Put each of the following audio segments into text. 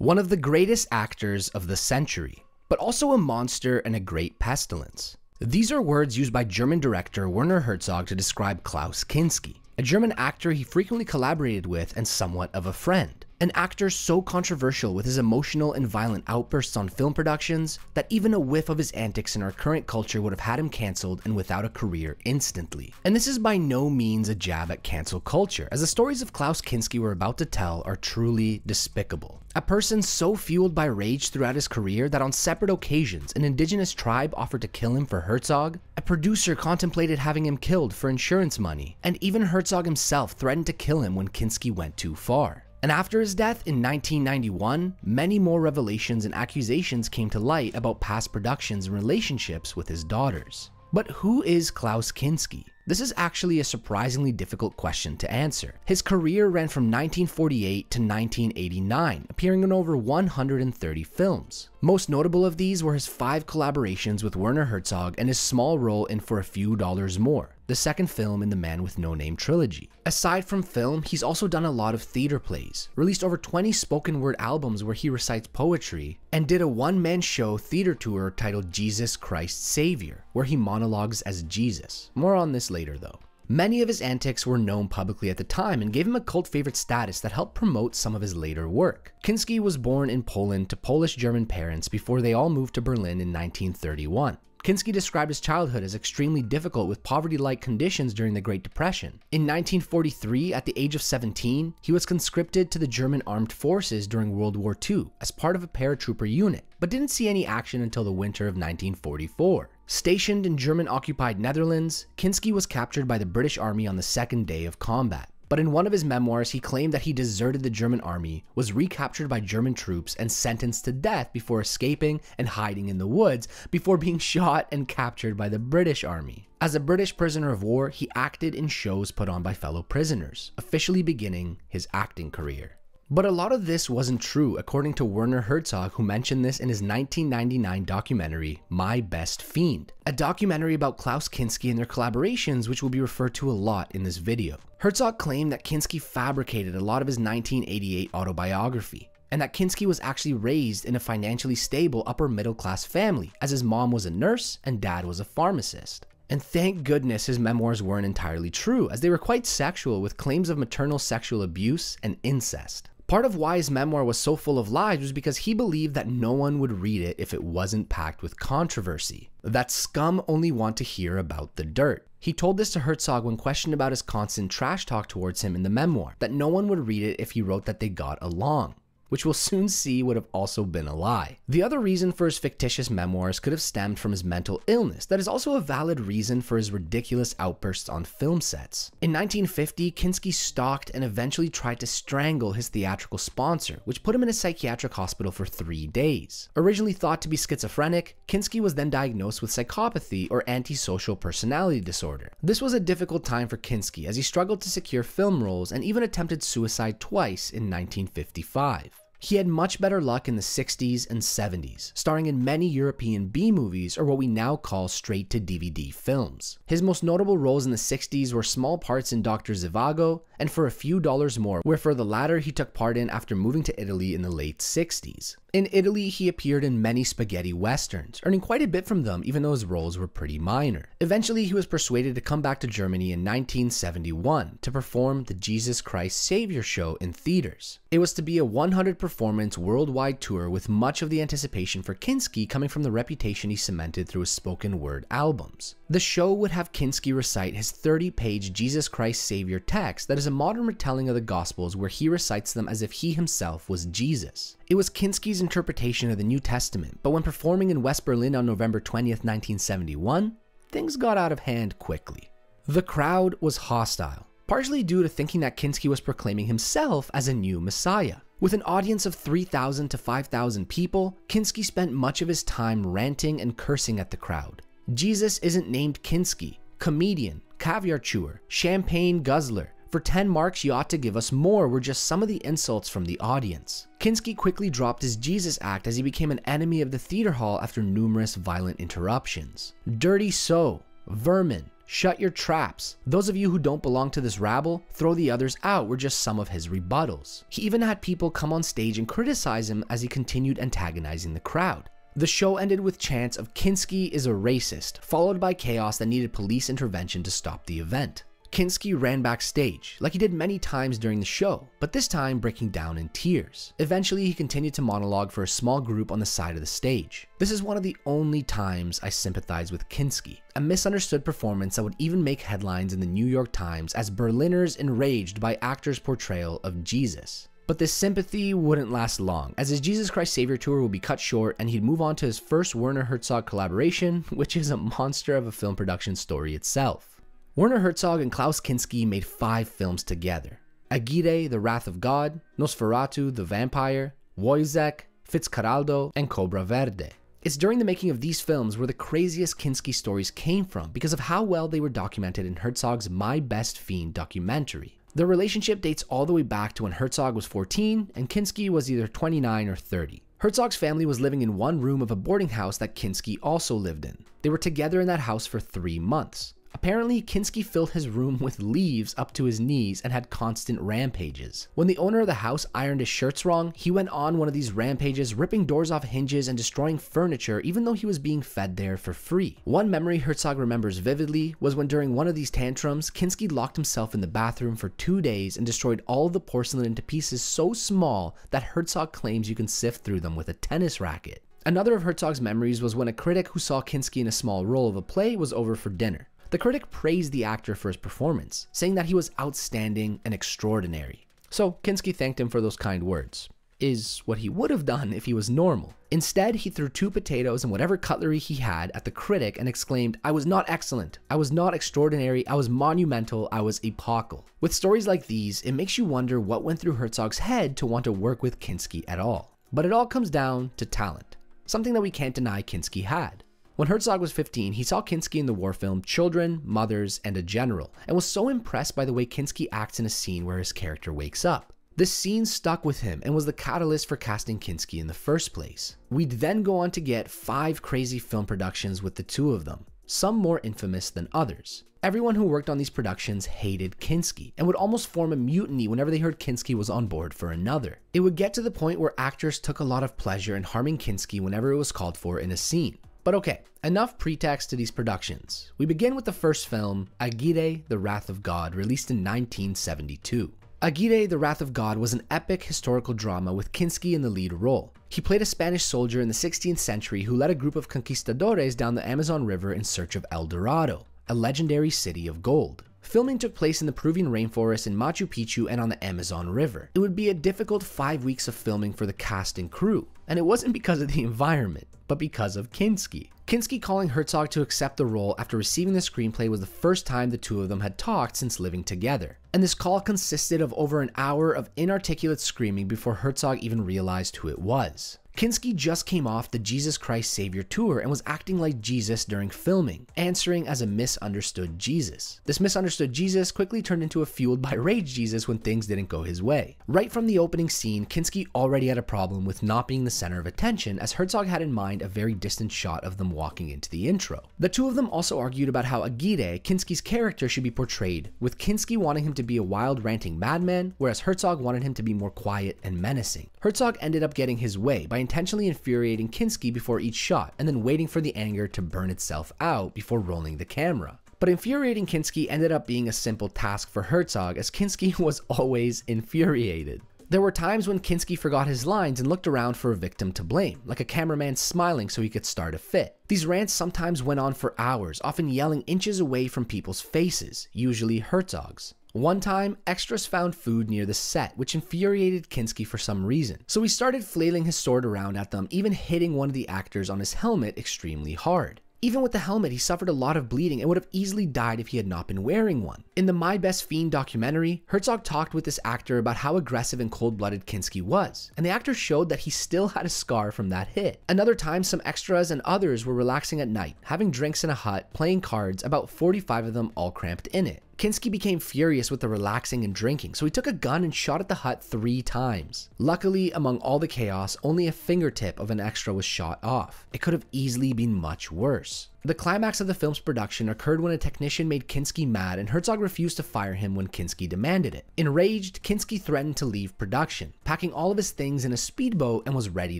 one of the greatest actors of the century, but also a monster and a great pestilence. These are words used by German director Werner Herzog to describe Klaus Kinski, a German actor he frequently collaborated with and somewhat of a friend. An actor so controversial with his emotional and violent outbursts on film productions that even a whiff of his antics in our current culture would have had him cancelled and without a career instantly. And this is by no means a jab at cancel culture, as the stories of Klaus Kinski we're about to tell are truly despicable. A person so fueled by rage throughout his career that on separate occasions an indigenous tribe offered to kill him for Herzog, a producer contemplated having him killed for insurance money, and even Herzog himself threatened to kill him when Kinski went too far. And after his death in 1991, many more revelations and accusations came to light about past productions and relationships with his daughters. But who is Klaus Kinski? This is actually a surprisingly difficult question to answer. His career ran from 1948 to 1989, appearing in over 130 films. Most notable of these were his 5 collaborations with Werner Herzog and his small role in For a Few Dollars More, the second film in the Man with No Name trilogy. Aside from film, he's also done a lot of theater plays, released over 20 spoken word albums where he recites poetry, and did a one-man show theater tour titled Jesus Christ Savior, where he monologues as Jesus. More on this later though. Many of his antics were known publicly at the time and gave him a cult favorite status that helped promote some of his later work. Kinski was born in Poland to Polish-German parents before they all moved to Berlin in 1931. Kinski described his childhood as extremely difficult with poverty-like conditions during the Great Depression. In 1943, at the age of 17, he was conscripted to the German Armed Forces during World War II as part of a paratrooper unit, but didn't see any action until the winter of 1944. Stationed in German-occupied Netherlands, Kinski was captured by the British Army on the second day of combat. But in one of his memoirs, he claimed that he deserted the German army, was recaptured by German troops, and sentenced to death before escaping and hiding in the woods before being shot and captured by the British army. As a British prisoner of war, he acted in shows put on by fellow prisoners, officially beginning his acting career. But a lot of this wasn't true, according to Werner Herzog, who mentioned this in his 1999 documentary, My Best Fiend, a documentary about Klaus Kinski and their collaborations, which will be referred to a lot in this video. Herzog claimed that Kinski fabricated a lot of his 1988 autobiography, and that Kinski was actually raised in a financially stable upper middle class family, as his mom was a nurse and dad was a pharmacist. And thank goodness his memoirs weren't entirely true, as they were quite sexual with claims of maternal sexual abuse and incest. Part of why his memoir was so full of lies was because he believed that no one would read it if it wasn't packed with controversy. That scum only want to hear about the dirt. He told this to Herzog when questioned about his constant trash talk towards him in the memoir, that no one would read it if he wrote that they got along, which we'll soon see would have also been a lie. The other reason for his fictitious memoirs could have stemmed from his mental illness. That is also a valid reason for his ridiculous outbursts on film sets. In 1950, Kinski stalked and eventually tried to strangle his theatrical sponsor, which put him in a psychiatric hospital for 3 days. Originally thought to be schizophrenic, Kinski was then diagnosed with psychopathy or antisocial personality disorder. This was a difficult time for Kinski, as he struggled to secure film roles and even attempted suicide twice in 1955. He had much better luck in the 60s and 70s, starring in many European B-movies, or what we now call straight-to-DVD films. His most notable roles in the 60s were small parts in Dr. Zhivago and For a Few Dollars More, where for the latter he took part in after moving to Italy in the late 60s. In Italy, he appeared in many spaghetti westerns, earning quite a bit from them even though his roles were pretty minor. Eventually, he was persuaded to come back to Germany in 1971 to perform the Jesus Christ Savior show in theaters. It was to be a 100-performance worldwide tour, with much of the anticipation for Kinski coming from the reputation he cemented through his spoken word albums. The show would have Kinski recite his 30-page Jesus Christ Savior text that is a modern retelling of the Gospels, where he recites them as if he himself was Jesus. It was Kinski's interpretation of the New Testament, but when performing in West Berlin on November 20th, 1971, things got out of hand quickly. The crowd was hostile, partially due to thinking that Kinski was proclaiming himself as a new messiah. With an audience of 3,000 to 5,000 people, Kinski spent much of his time ranting and cursing at the crowd. Jesus isn't named Kinski, comedian, caviar chewer, champagne guzzler. For 10 marks, you ought to give us more, were just some of the insults from the audience. Kinski quickly dropped his Jesus act as he became an enemy of the theater hall after numerous violent interruptions. Dirty so, vermin, "Shut your traps. Those of you who don't belong to this rabble, throw the others out," were just some of his rebuttals. He even had people come on stage and criticize him as he continued antagonizing the crowd. The show ended with chants of "Kinski is a racist," followed by chaos that needed police intervention to stop the event. Kinski ran backstage, like he did many times during the show, but this time breaking down in tears. Eventually, he continued to monologue for a small group on the side of the stage. This is one of the only times I sympathize with Kinski, a misunderstood performance that would even make headlines in the New York Times as Berliners enraged by actors' portrayal of Jesus. But this sympathy wouldn't last long, as his Jesus Christ Savior tour would be cut short and he'd move on to his first Werner Herzog collaboration, which is a monster of a film production story itself. Werner Herzog and Klaus Kinski made 5 films together: Aguirre, The Wrath of God, Nosferatu the Vampyre, Woyzeck, Fitzcarraldo, and Cobra Verde. It's during the making of these films where the craziest Kinski stories came from because of how well they were documented in Herzog's My Best Fiend documentary. Their relationship dates all the way back to when Herzog was 14 and Kinski was either 29 or 30. Herzog's family was living in one room of a boarding house that Kinski also lived in. They were together in that house for 3 months. Apparently, Kinski filled his room with leaves up to his knees and had constant rampages. When the owner of the house ironed his shirts wrong, he went on one of these rampages, ripping doors off hinges and destroying furniture even though he was being fed there for free. One memory Herzog remembers vividly was when during one of these tantrums, Kinski locked himself in the bathroom for 2 days and destroyed all of the porcelain into pieces so small that Herzog claims you can sift through them with a tennis racket. Another of Herzog's memories was when a critic who saw Kinski in a small role of a play was over for dinner. The critic praised the actor for his performance, saying that he was outstanding and extraordinary. So Kinski thanked him for those kind words. Is what he would have done if he was normal. Instead, he threw 2 potatoes and whatever cutlery he had at the critic and exclaimed, "I was not excellent, I was not extraordinary, I was monumental, I was epochal." With stories like these, it makes you wonder what went through Herzog's head to want to work with Kinski at all. But it all comes down to talent, something that we can't deny Kinski had. When Herzog was 15, he saw Kinski in the war film Children, Mothers, and a General, and was so impressed by the way Kinski acts in a scene where his character wakes up. This scene stuck with him and was the catalyst for casting Kinski in the first place. We'd then go on to get 5 crazy film productions with the 2 of them, some more infamous than others. Everyone who worked on these productions hated Kinski and would almost form a mutiny whenever they heard Kinski was on board for another. It would get to the point where actors took a lot of pleasure in harming Kinski whenever it was called for in a scene. But okay, enough pretext to these productions. We begin with the first film, Aguirre, The Wrath of God, released in 1972. Aguirre, The Wrath of God was an epic historical drama with Kinski in the lead role. He played a Spanish soldier in the 16th century who led a group of conquistadores down the Amazon River in search of El Dorado, a legendary city of gold. Filming took place in the Peruvian rainforest in Machu Picchu and on the Amazon River. It would be a difficult 5 weeks of filming for the cast and crew, and it wasn't because of the environment, but because of Kinski. Kinski calling Herzog to accept the role after receiving the screenplay was the first time the 2 of them had talked since living together. And this call consisted of over an hour of inarticulate screaming before Herzog even realized who it was. Kinski just came off the Jesus Christ Savior tour and was acting like Jesus during filming, answering as a misunderstood Jesus. This misunderstood Jesus quickly turned into a fueled by rage Jesus when things didn't go his way. Right from the opening scene, Kinski already had a problem with not being the center of attention, as Herzog had in mind a very distant shot of them walking into the intro. The 2 of them also argued about how Aguirre, Kinski's character, should be portrayed, with Kinski wanting him to be a wild ranting madman, whereas Herzog wanted him to be more quiet and menacing. Herzog ended up getting his way by intentionally infuriating Kinski before each shot, and then waiting for the anger to burn itself out before rolling the camera. But infuriating Kinski ended up being a simple task for Herzog, as Kinski was always infuriated. There were times when Kinski forgot his lines and looked around for a victim to blame, like a cameraman smiling so he could start a fit. These rants sometimes went on for hours, often yelling inches away from people's faces, usually Herzog's. One time, extras found food near the set, which infuriated Kinski for some reason. So he started flailing his sword around at them, even hitting one of the actors on his helmet extremely hard. Even with the helmet, he suffered a lot of bleeding and would have easily died if he had not been wearing one. In the My Best Fiend documentary, Herzog talked with this actor about how aggressive and cold-blooded Kinski was, and the actor showed that he still had a scar from that hit. Another time, some extras and others were relaxing at night, having drinks in a hut, playing cards, about 45 of them all cramped in it. Kinski became furious with the relaxing and drinking, so he took a gun and shot at the hut 3 times. Luckily, among all the chaos, only a fingertip of an extra was shot off. It could have easily been much worse. The climax of the film's production occurred when a technician made Kinski mad and Herzog refused to fire him when Kinski demanded it. Enraged, Kinski threatened to leave production, packing all of his things in a speedboat and was ready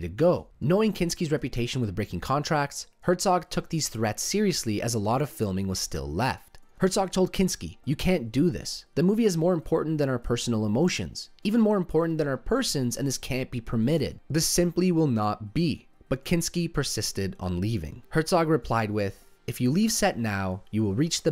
to go. Knowing Kinski's reputation with breaking contracts, Herzog took these threats seriously as a lot of filming was still left. Herzog told Kinski, "You can't do this. The movie is more important than our personal emotions, even more important than our persons, and this can't be permitted. This simply will not be." But Kinski persisted on leaving. Herzog replied with, "If you leave set now, you will reach the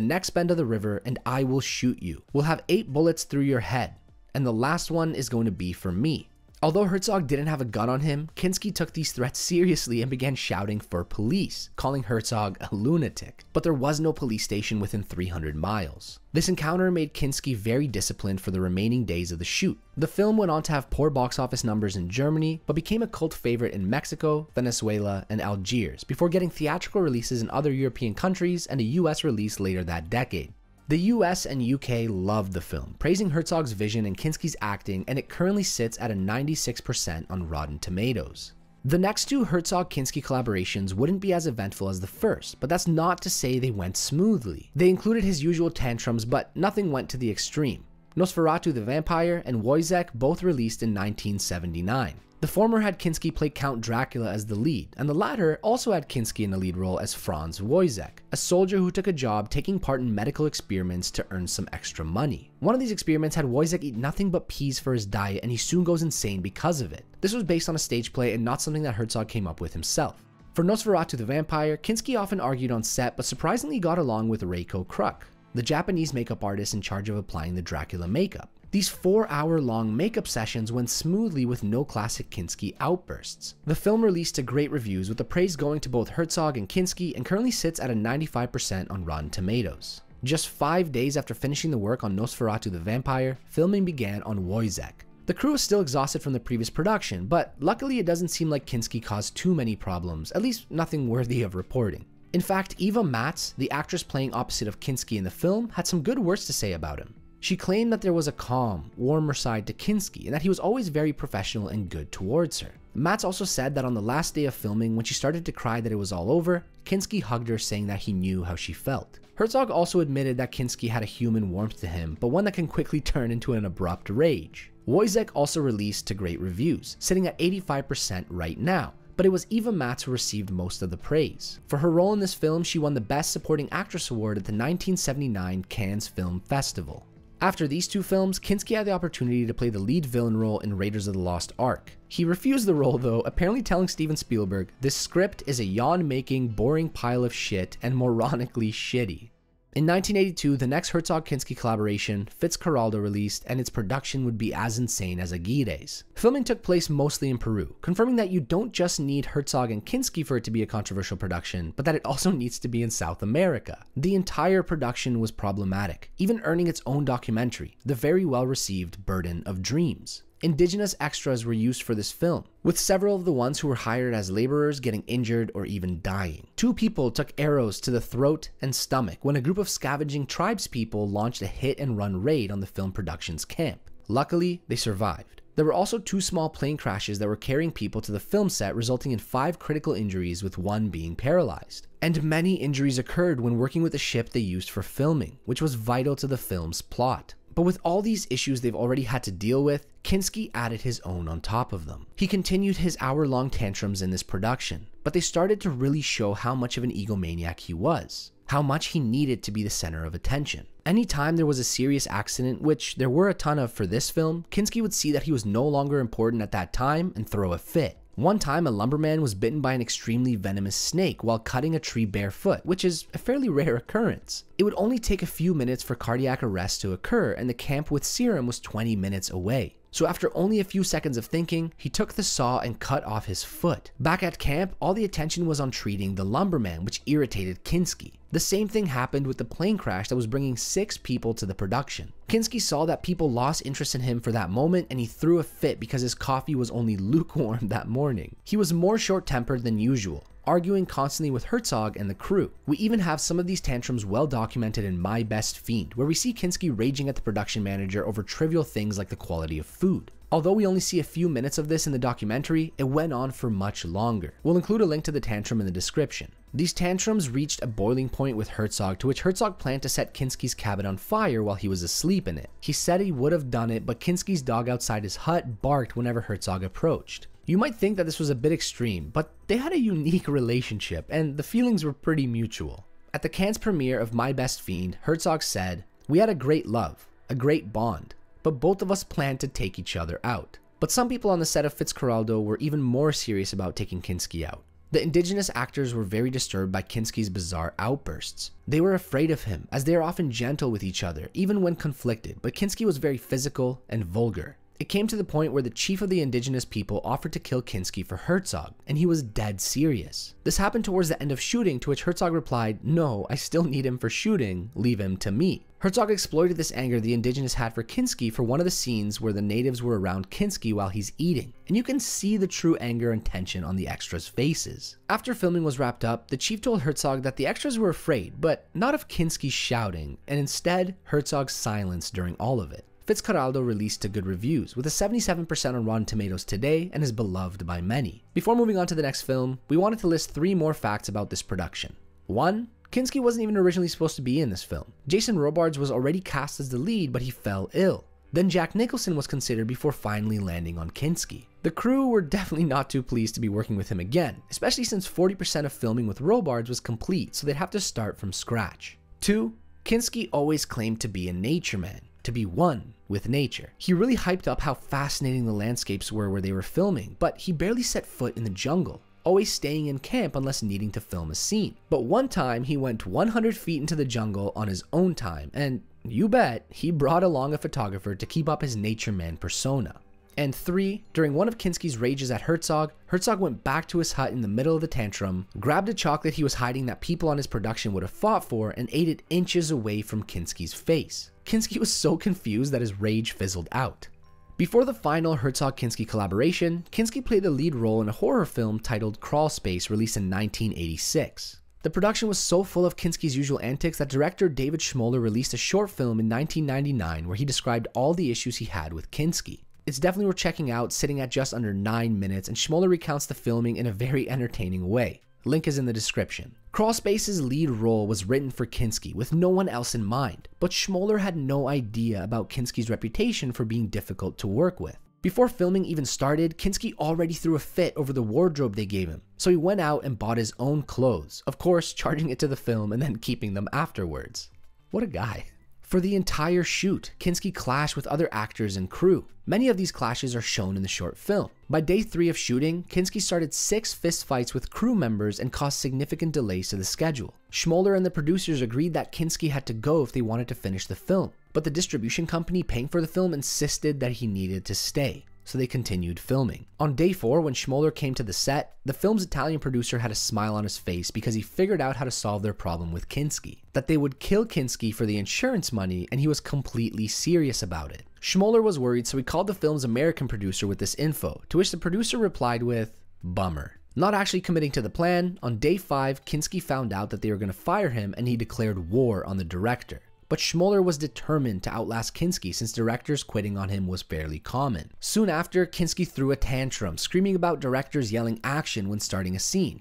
next bend of the river, and I will shoot you. We'll have 8 bullets through your head, and the last one is going to be for me." Although Herzog didn't have a gun on him, Kinski took these threats seriously and began shouting for police, calling Herzog a lunatic. But there was no police station within 300 miles. This encounter made Kinski very disciplined for the remaining days of the shoot. The film went on to have poor box office numbers in Germany, but became a cult favorite in Mexico, Venezuela, and Algiers, before getting theatrical releases in other European countries and a US release later that decade. The US and UK loved the film, praising Herzog's vision and Kinski's acting, and it currently sits at a 96% on Rotten Tomatoes. The next 2 Herzog-Kinski collaborations wouldn't be as eventful as the first, but that's not to say they went smoothly. They included his usual tantrums, but nothing went to the extreme. Nosferatu the Vampyre and Woyzeck both released in 1979. The former had Kinski play Count Dracula as the lead, and the latter also had Kinski in the lead role as Franz Woyzeck, a soldier who took a job taking part in medical experiments to earn some extra money. One of these experiments had Woyzeck eat nothing but peas for his diet, and he soon goes insane because of it. This was based on a stage play and not something that Herzog came up with himself. For Nosferatu the Vampyre, Kinski often argued on set, but surprisingly got along with Reiko Kruk, the Japanese makeup artist in charge of applying the Dracula makeup. These 4-hour-long makeup sessions went smoothly with no classic Kinski outbursts. The film released to great reviews, with the praise going to both Herzog and Kinski, and currently sits at a 95% on Rotten Tomatoes. Just 5 days after finishing the work on Nosferatu the Vampyre, filming began on Woyzeck. The crew was still exhausted from the previous production, but luckily it doesn't seem like Kinski caused too many problems, at least nothing worthy of reporting. In fact, Eva Matz, the actress playing opposite of Kinski in the film, had some good words to say about him. She claimed that there was a calm, warmer side to Kinski, and that he was always very professional and good towards her. Matz also said that on the last day of filming, when she started to cry that it was all over, Kinski hugged her, saying that he knew how she felt. Herzog also admitted that Kinski had a human warmth to him, but one that can quickly turn into an abrupt rage. Woyzeck also released to great reviews, sitting at 85% right now, but it was Eva Matz who received most of the praise. For her role in this film, she won the Best Supporting Actress Award at the 1979 Cannes Film Festival. After these 2 films, Kinski had the opportunity to play the lead villain role in Raiders of the Lost Ark. He refused the role though, apparently telling Steven Spielberg, "This script is a yawn-making, boring pile of shit and moronically shitty." In 1982, the next Herzog-Kinski collaboration, Fitzcarraldo, released, and its production would be as insane as Aguirre's. Filming took place mostly in Peru, confirming that you don't just need Herzog and Kinski for it to be a controversial production, but that it also needs to be in South America. The entire production was problematic, even earning its own documentary, the very well-received Burden of Dreams. Indigenous extras were used for this film, with several of the ones who were hired as laborers getting injured or even dying. 2 people took arrows to the throat and stomach when a group of scavenging tribespeople launched a hit-and-run raid on the film production's camp. Luckily, they survived. There were also 2 small plane crashes that were carrying people to the film set, resulting in 5 critical injuries, with 1 being paralyzed. And many injuries occurred when working with the ship they used for filming, which was vital to the film's plot. But with all these issues they've already had to deal with, Kinski added his own on top of them. He continued his hour-long tantrums in this production, but they started to really show how much of an egomaniac he was, how much he needed to be the center of attention. Anytime there was a serious accident, which there were a ton of for this film, Kinski would see that he was no longer important at that time and throw a fit. One time, a lumberman was bitten by an extremely venomous snake while cutting a tree barefoot, which is a fairly rare occurrence. It would only take a few minutes for cardiac arrest to occur, and the camp with serum was 20 minutes away. So after only a few seconds of thinking, he took the saw and cut off his foot. Back at camp, all the attention was on treating the lumberman, which irritated Kinski. The same thing happened with the plane crash that was bringing 6 people to the production. Kinski saw that people lost interest in him for that moment, and he threw a fit because his coffee was only lukewarm that morning. He was more short-tempered than usual. arguing constantly with Herzog and the crew. We even have some of these tantrums well documented in My Best Fiend, where we see Kinski raging at the production manager over trivial things like the quality of food. Although we only see a few minutes of this in the documentary, it went on for much longer. We'll include a link to the tantrum in the description. These tantrums reached a boiling point with Herzog, to which Herzog planned to set Kinski's cabin on fire while he was asleep in it. He said he would have done it, but Kinski's dog outside his hut barked whenever Herzog approached. You might think that this was a bit extreme, but they had a unique relationship, and the feelings were pretty mutual. At the Cannes premiere of My Best Fiend, Herzog said, "We had a great love, a great bond, but both of us planned to take each other out." But some people on the set of Fitzcarraldo were even more serious about taking Kinski out. The Indigenous actors were very disturbed by Kinski's bizarre outbursts. They were afraid of him, as they are often gentle with each other, even when conflicted, but Kinski was very physical and vulgar. It came to the point where the chief of the Indigenous people offered to kill Kinski for Herzog, and he was dead serious. This happened towards the end of shooting, to which Herzog replied, "No, I still need him for shooting, leave him to me." Herzog exploited this anger the Indigenous had for Kinski for one of the scenes where the natives were around Kinski while he's eating, and you can see the true anger and tension on the extras' faces. After filming was wrapped up, the chief told Herzog that the extras were afraid, but not of Kinski shouting, and instead Herzog's silence during all of it. Fitzcarraldo released to good reviews, with a 77% on Rotten Tomatoes today, and is beloved by many. Before moving on to the next film, we wanted to list 3 more facts about this production. 1. Kinski wasn't even originally supposed to be in this film. Jason Robards was already cast as the lead, but he fell ill. Then Jack Nicholson was considered before finally landing on Kinski. The crew were definitely not too pleased to be working with him again, especially since 40% of filming with Robards was complete, so they'd have to start from scratch. 2. Kinski always claimed to be a nature man, to be one with nature. He really hyped up how fascinating the landscapes were where they were filming, but he barely set foot in the jungle, always staying in camp unless needing to film a scene. But one time he went 100 feet into the jungle on his own time, and you bet he brought along a photographer to keep up his nature man persona. And 3, during one of Kinski's rages at Herzog, Herzog went back to his hut in the middle of the tantrum, grabbed a chocolate he was hiding that people on his production would have fought for, and ate it inches away from Kinski's face. Kinski was so confused that his rage fizzled out. Before the final Herzog-Kinski collaboration, Kinski played the lead role in a horror film titled Crawlspace, released in 1986. The production was so full of Kinski's usual antics that director David Schmoller released a short film in 1999 where he described all the issues he had with Kinski. It's definitely worth checking out, sitting at just under 9 minutes, and Schmoller recounts the filming in a very entertaining way. Link is in the description. Crawlspace's lead role was written for Kinski with no one else in mind, but Schmoller had no idea about Kinski's reputation for being difficult to work with. Before filming even started, Kinski already threw a fit over the wardrobe they gave him, so he went out and bought his own clothes, of course charging it to the film and then keeping them afterwards. What a guy. For the entire shoot, Kinski clashed with other actors and crew. Many of these clashes are shown in the short film. By day 3 of shooting, Kinski started 6 fistfights with crew members and caused significant delays to the schedule. Schmoller and the producers agreed that Kinski had to go if they wanted to finish the film, but the distribution company paying for the film insisted that he needed to stay, so they continued filming. On day 4, when Schmoller came to the set, the film's Italian producer had a smile on his face because he figured out how to solve their problem with Kinski. That they would kill Kinski for the insurance money, and he was completely serious about it. Schmoller was worried, so he called the film's American producer with this info, to which the producer replied with, "Bummer." Not actually committing to the plan, on day 5, Kinski found out that they were going to fire him and he declared war on the director. But Schmoller was determined to outlast Kinski since directors quitting on him was fairly common. Soon after, Kinski threw a tantrum, screaming about directors yelling action when starting a scene.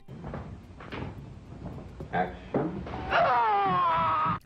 Action.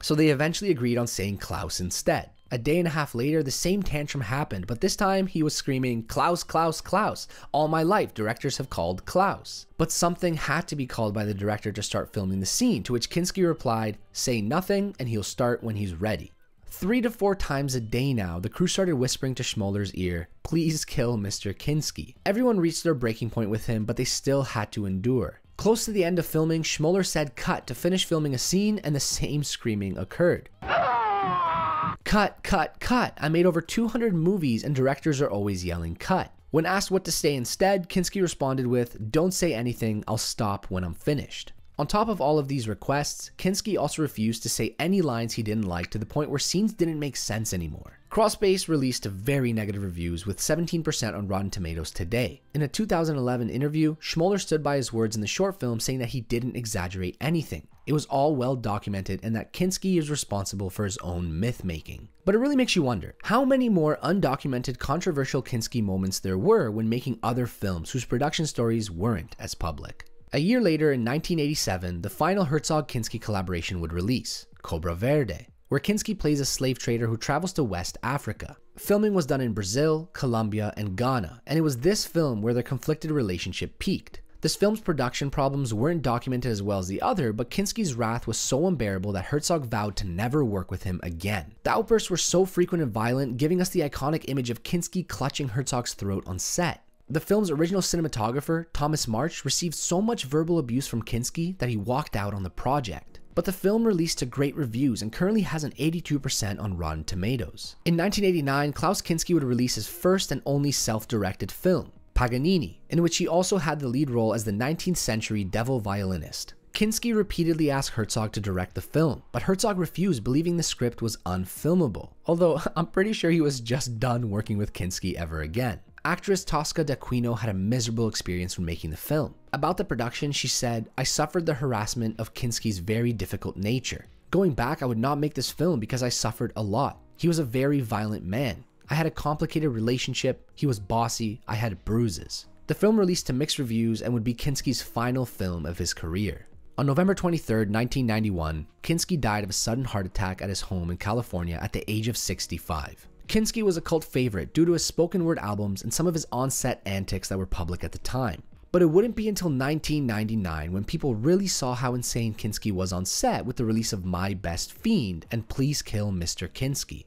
So they eventually agreed on saying Klaus instead. A day and a half later, the same tantrum happened, but this time he was screaming, "Klaus, Klaus, Klaus. All my life, directors have called Klaus." But something had to be called by the director to start filming the scene, to which Kinski replied, "Say nothing and he'll start when he's ready." 3 to 4 times a day now, the crew started whispering to Schmoller's ear, "Please kill Mr. Kinski." Everyone reached their breaking point with him, but they still had to endure. Close to the end of filming, Schmoller said cut to finish filming a scene, and the same screaming occurred. Cut, cut, cut. I made over 200 movies and directors are always yelling cut. When asked what to say instead, Kinski responded with, "Don't say anything, I'll stop when I'm finished." On top of all of these requests, Kinski also refused to say any lines he didn't like, to the point where scenes didn't make sense anymore. Crawlspace released very negative reviews with 17% on Rotten Tomatoes today. In a 2011 interview, Schmoller stood by his words in the short film, saying that he didn't exaggerate anything. It was all well documented and that Kinski is responsible for his own myth making. But it really makes you wonder, how many more undocumented controversial Kinski moments there were when making other films whose production stories weren't as public. A year later, in 1987, the final Herzog-Kinski collaboration would release, Cobra Verde, where Kinski plays a slave trader who travels to West Africa. Filming was done in Brazil, Colombia, and Ghana, and it was this film where their conflicted relationship peaked. This film's production problems weren't documented as well as the other, but Kinski's wrath was so unbearable that Herzog vowed to never work with him again. The outbursts were so frequent and violent, giving us the iconic image of Kinski clutching Herzog's throat on set. The film's original cinematographer, Thomas March, received so much verbal abuse from Kinski that he walked out on the project. But the film released to great reviews and currently has an 82% on Rotten Tomatoes. In 1989, Klaus Kinski would release his first and only self-directed film, Paganini, in which he also had the lead role as the 19th century devil violinist. Kinski repeatedly asked Herzog to direct the film, but Herzog refused, believing the script was unfilmable, although I'm pretty sure he was just done working with Kinski ever again. Actress Tosca d'Aquino had a miserable experience when making the film. About the production, she said, "I suffered the harassment of Kinski's very difficult nature. Going back, I would not make this film because I suffered a lot. He was a very violent man. I had a complicated relationship, he was bossy, I had bruises." The film released to mixed reviews and would be Kinski's final film of his career. On November 23, 1991, Kinski died of a sudden heart attack at his home in California at the age of 65. Kinski was a cult favorite due to his spoken word albums and some of his on-set antics that were public at the time. But it wouldn't be until 1999 when people really saw how insane Kinski was on set with the release of My Best Fiend and Please Kill Mr. Kinski.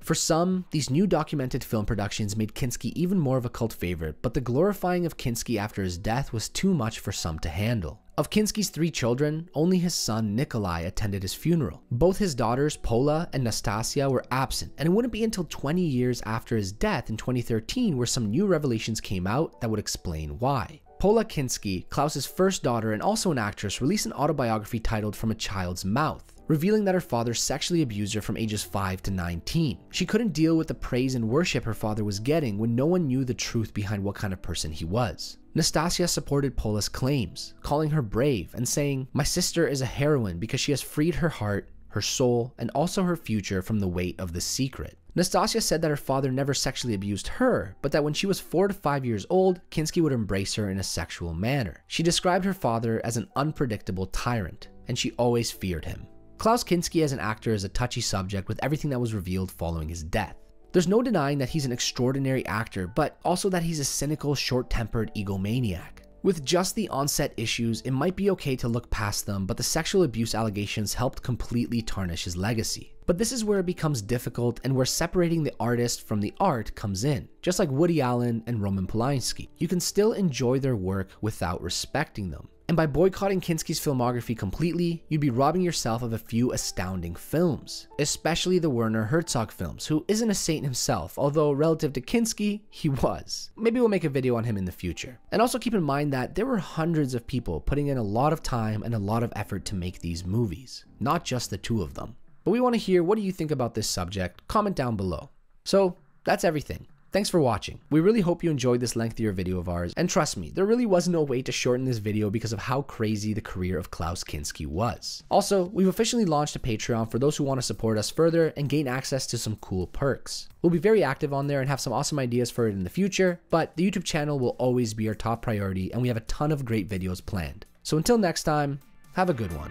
For some, these new documented film productions made Kinski even more of a cult favorite, but the glorifying of Kinski after his death was too much for some to handle. Of Kinski's 3 children, only his son Nikolai attended his funeral. Both his daughters Pola and Nastasia were absent, and it wouldn't be until 20 years after his death in 2013 where some new revelations came out that would explain why. Pola Kinski, Klaus's first daughter and also an actress, released an autobiography titled From a Child's Mouth, revealing that her father sexually abused her from ages 5 to 19. She couldn't deal with the praise and worship her father was getting when no one knew the truth behind what kind of person he was. Nastasia supported Pola's claims, calling her brave and saying, "My sister is a heroine because she has freed her heart, her soul, and also her future from the weight of the secret." Nastasia said that her father never sexually abused her, but that when she was 4 to 5 years old, Kinski would embrace her in a sexual manner. She described her father as an unpredictable tyrant, and she always feared him. Klaus Kinski as an actor is a touchy subject with everything that was revealed following his death. There's no denying that he's an extraordinary actor, but also that he's a cynical, short-tempered egomaniac. With just the on-set issues, it might be okay to look past them, but the sexual abuse allegations helped completely tarnish his legacy. But this is where it becomes difficult and where separating the artist from the art comes in. Just like Woody Allen and Roman Polanski, you can still enjoy their work without respecting them. And by boycotting Kinski's filmography completely, you'd be robbing yourself of a few astounding films, especially the Werner Herzog films, who isn't a saint himself, although relative to Kinski, he was. Maybe we'll make a video on him in the future. And also keep in mind that there were hundreds of people putting in a lot of time and a lot of effort to make these movies, not just the 2 of them. But we want to hear, what do you think about this subject? Comment down below. So that's everything. Thanks for watching. We really hope you enjoyed this lengthier video of ours, and trust me, there really was no way to shorten this video because of how crazy the career of Klaus Kinski was. Also, we've officially launched a Patreon for those who want to support us further and gain access to some cool perks. We'll be very active on there and have some awesome ideas for it in the future, but the YouTube channel will always be our top priority and we have a ton of great videos planned. So until next time, have a good one.